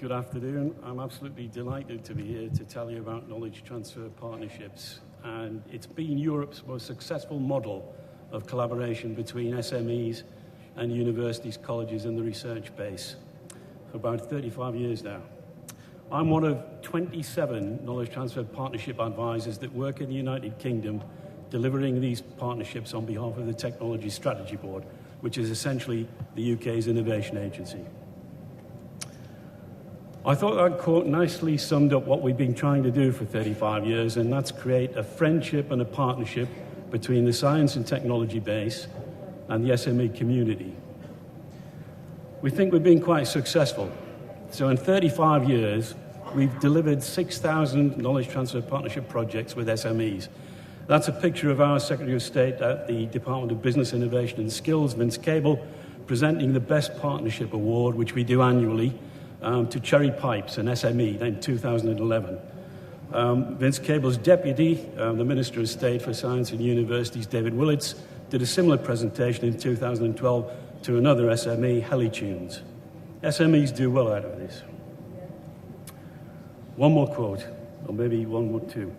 Good afternoon. I'm absolutely delighted to be here to tell you about knowledge transfer partnerships. And it's been Europe's most successful model of collaboration between SMEs and universities, colleges and the research base for about 35 years now. I'm one of 27 knowledge transfer partnership advisors that work in the United Kingdom delivering these partnerships on behalf of the Technology Strategy Board, which is essentially the UK's innovation agency. I thought that quote nicely summed up what we've been trying to do for 35 years, and that's create a friendship and a partnership between the science and technology base and the SME community. We think we've been quite successful. So in 35 years, we've delivered 6,000 knowledge transfer partnership projects with SMEs. That's a picture of our Secretary of State at the Department of Business Innovation and Skills, Vince Cable, presenting the Best Partnership Award, which we do annually, to Cherry Pipes, an SME, in 2011. Vince Cable's deputy, the Minister of State for Science and Universities, David Willits, did a similar presentation in 2012 to another SME, HeliTunes. SMEs do well out of this. One more quote, or maybe one or two.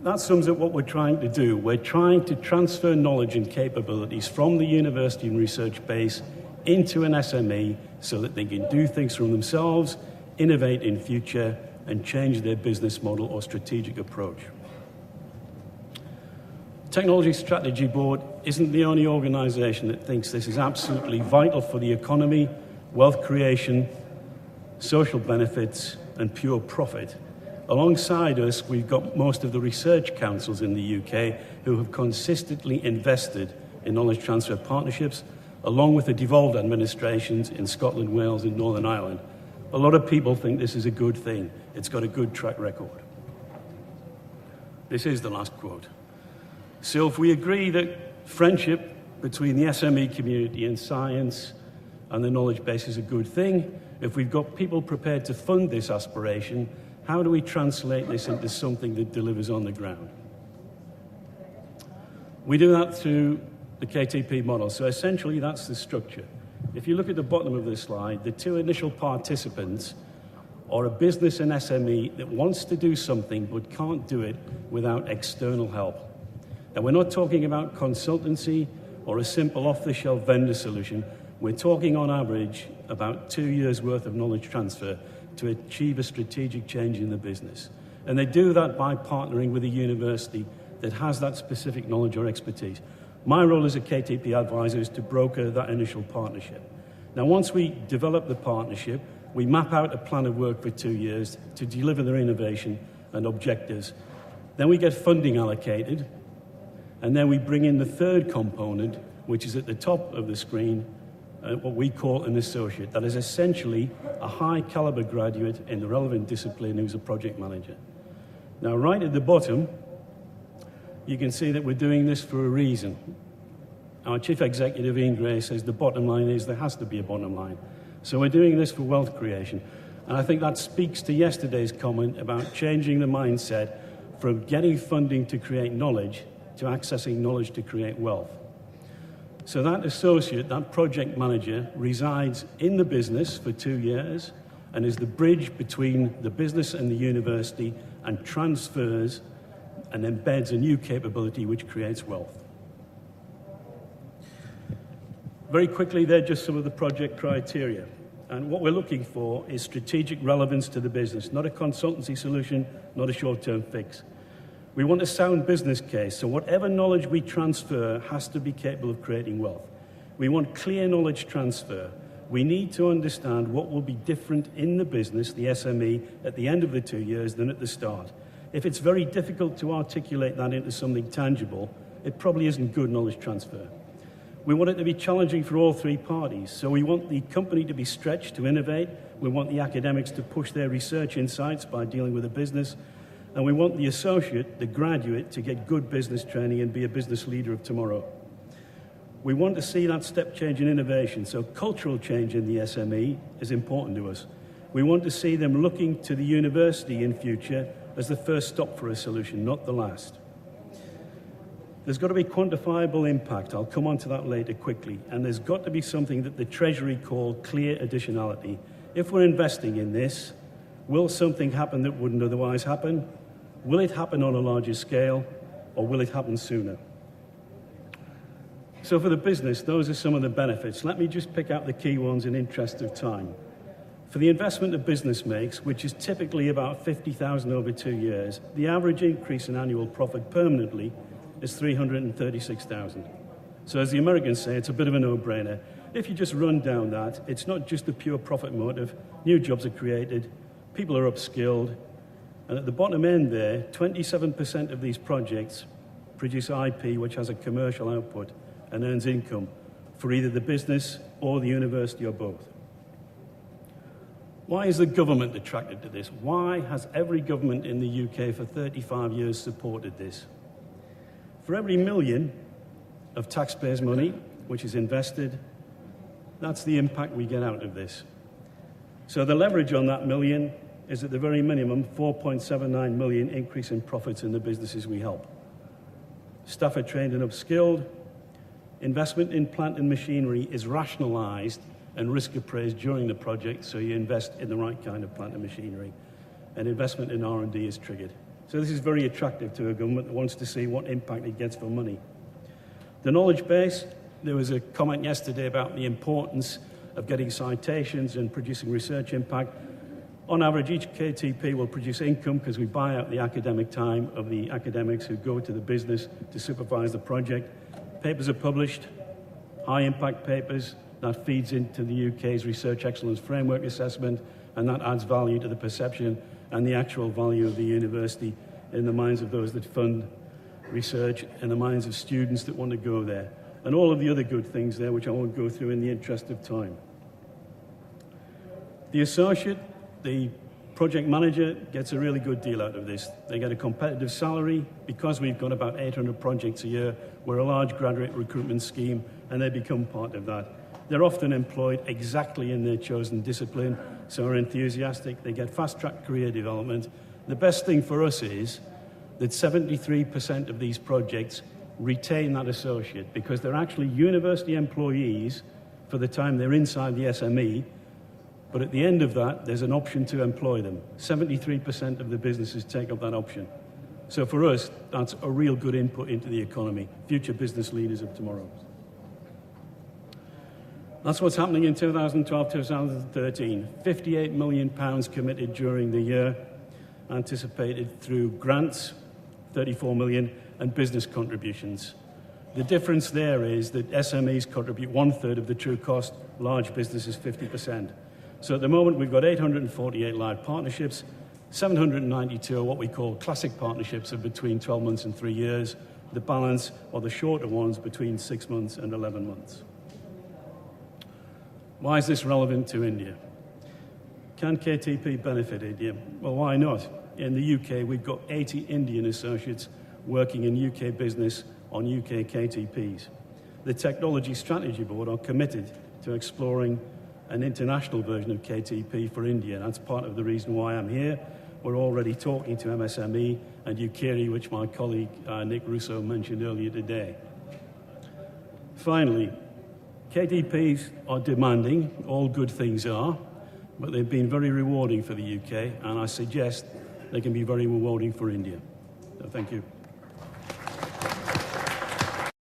That sums up what we're trying to do. We're trying to transfer knowledge and capabilities from the university and research base into an SME so that they can do things from themselves, innovate in future, and change their business model or strategic approach. Technology Strategy Board isn't the only organisation that thinks this is absolutely vital for the economy, wealth creation, social benefits, and pure profit. Alongside us, we've got most of the research councils in the UK who have consistently invested in knowledge transfer partnerships, along with the devolved administrations in Scotland, Wales and Northern Ireland. A lot of people think this is a good thing. It's got a good track record. This is the last quote. So if we agree that friendship between the SME community and science and the knowledge base is a good thing, if we've got people prepared to fund this aspiration, how do we translate this into something that delivers on the ground? We do that through the KTP model. So essentially, that's the structure. If you look at the bottom of this slide, the two initial participants are a business and SME that wants to do something but can't do it without external help. And we're not talking about consultancy or a simple off-the-shelf vendor solution. We're talking on average about 2 years' worth of knowledge transfer to achieve a strategic change in the business. And they do that by partnering with a university that has that specific knowledge or expertise. My role as a KTP advisor is to broker that initial partnership. Now, once we develop the partnership, we map out a plan of work for 2 years to deliver their innovation and objectives. Then we get funding allocated, and then we bring in the third component, which is at the top of the screen, what we call an associate. That is essentially a high-caliber graduate in the relevant discipline who's a project manager. Now, right at the bottom, you can see that we're doing this for a reason. Our Chief Executive, Ian Gray, says the bottom line is there has to be a bottom line. So we're doing this for wealth creation. And I think that speaks to yesterday's comment about changing the mindset from getting funding to create knowledge to accessing knowledge to create wealth. So that associate, that project manager, resides in the business for 2 years and is the bridge between the business and the university and transfers and embeds a new capability which creates wealth. Very quickly, they're just some of the project criteria. And what we're looking for is strategic relevance to the business, not a consultancy solution, not a short-term fix. We want a sound business case, so whatever knowledge we transfer has to be capable of creating wealth. We want clear knowledge transfer. We need to understand what will be different in the business, the SME, at the end of the 2 years than at the start. If it's very difficult to articulate that into something tangible, it probably isn't good knowledge transfer. We want it to be challenging for all three parties. So we want the company to be stretched to innovate. We want the academics to push their research insights by dealing with the business. And we want the associate, the graduate, to get good business training and be a business leader of tomorrow. We want to see that step change in innovation. So cultural change in the SME is important to us. We want to see them looking to the university in future as the first stop for a solution, not the last. There's got to be quantifiable impact. I'll come on to that later quickly. And there's got to be something that the Treasury call clear additionality. if we're investing in this, will something happen that wouldn't otherwise happen? Will it happen on a larger scale, or will it happen sooner? So for the business, those are some of the benefits. Let me just pick out the key ones in interest of time. For the investment a business makes, which is typically about $50,000 over 2 years, the average increase in annual profit permanently is $336,000. So as the Americans say, it's a bit of a no-brainer. If you just run down that, it's not just the pure profit motive. New jobs are created, people are upskilled, and at the bottom end there, 27% of these projects produce IP, which has a commercial output and earns income for either the business or the university or both. Why is the government attracted to this? Why has every government in the UK for 35 years supported this? For every million of taxpayers' money which is invested, that's the impact we get out of this. So the leverage on that million is at the very minimum 4.79 million increase in profits in the businesses we help. Staff are trained and upskilled. Investment in plant and machinery is rationalised and risk appraised during the project, so you invest in the right kind of plant and machinery. And investment in R&D is triggered. So this is very attractive to a government that wants to see what impact it gets for money. The knowledge base, there was a comment yesterday about the importance of getting citations and producing research impact. On average, each KTP will produce income because we buy out the academic time of the academics who go to the business to supervise the project. Papers are published, high impact papers. That feeds into the UK's Research Excellence Framework Assessment, and that adds value to the perception and the actual value of the university in the minds of those that fund research, in the minds of students that want to go there. And all of the other good things there, which I won't go through in the interest of time. The associate, the project manager, gets a really good deal out of this. They get a competitive salary. Because we've got about 800 projects a year, we're a large graduate recruitment scheme, and they become part of that. They're often employed exactly in their chosen discipline, so are enthusiastic. They get fast-track career development. The best thing for us is that 73% of these projects retain that associate because they're actually university employees for the time they're inside the SME, but at the end of that, there's an option to employ them. 73% of the businesses take up that option. So for us, that's a real good input into the economy, future business leaders of tomorrow. That's what's happening in 2012-2013. £58 million committed during the year, anticipated through grants, 34 million, and business contributions. The difference there is that SMEs contribute 1/3 of the true cost, large businesses 50%. So at the moment, we've got 848 live partnerships, 792 are what we call classic partnerships of between 12 months and 3 years. The balance are the shorter ones between 6 months and 11 months. Why is this relevant to India? Can KTP benefit India? Well, why not? In the UK, we've got 80 Indian associates working in UK business on UK KTPs. The Technology Strategy Board are committed to exploring an international version of KTP for India. That's part of the reason why I'm here. We're already talking to MSME and UKIRI, which my colleague Nick Russo mentioned earlier today. Finally, KTPs are demanding, all good things are, but they've been very rewarding for the UK, and I suggest they can be very rewarding for India. So thank you.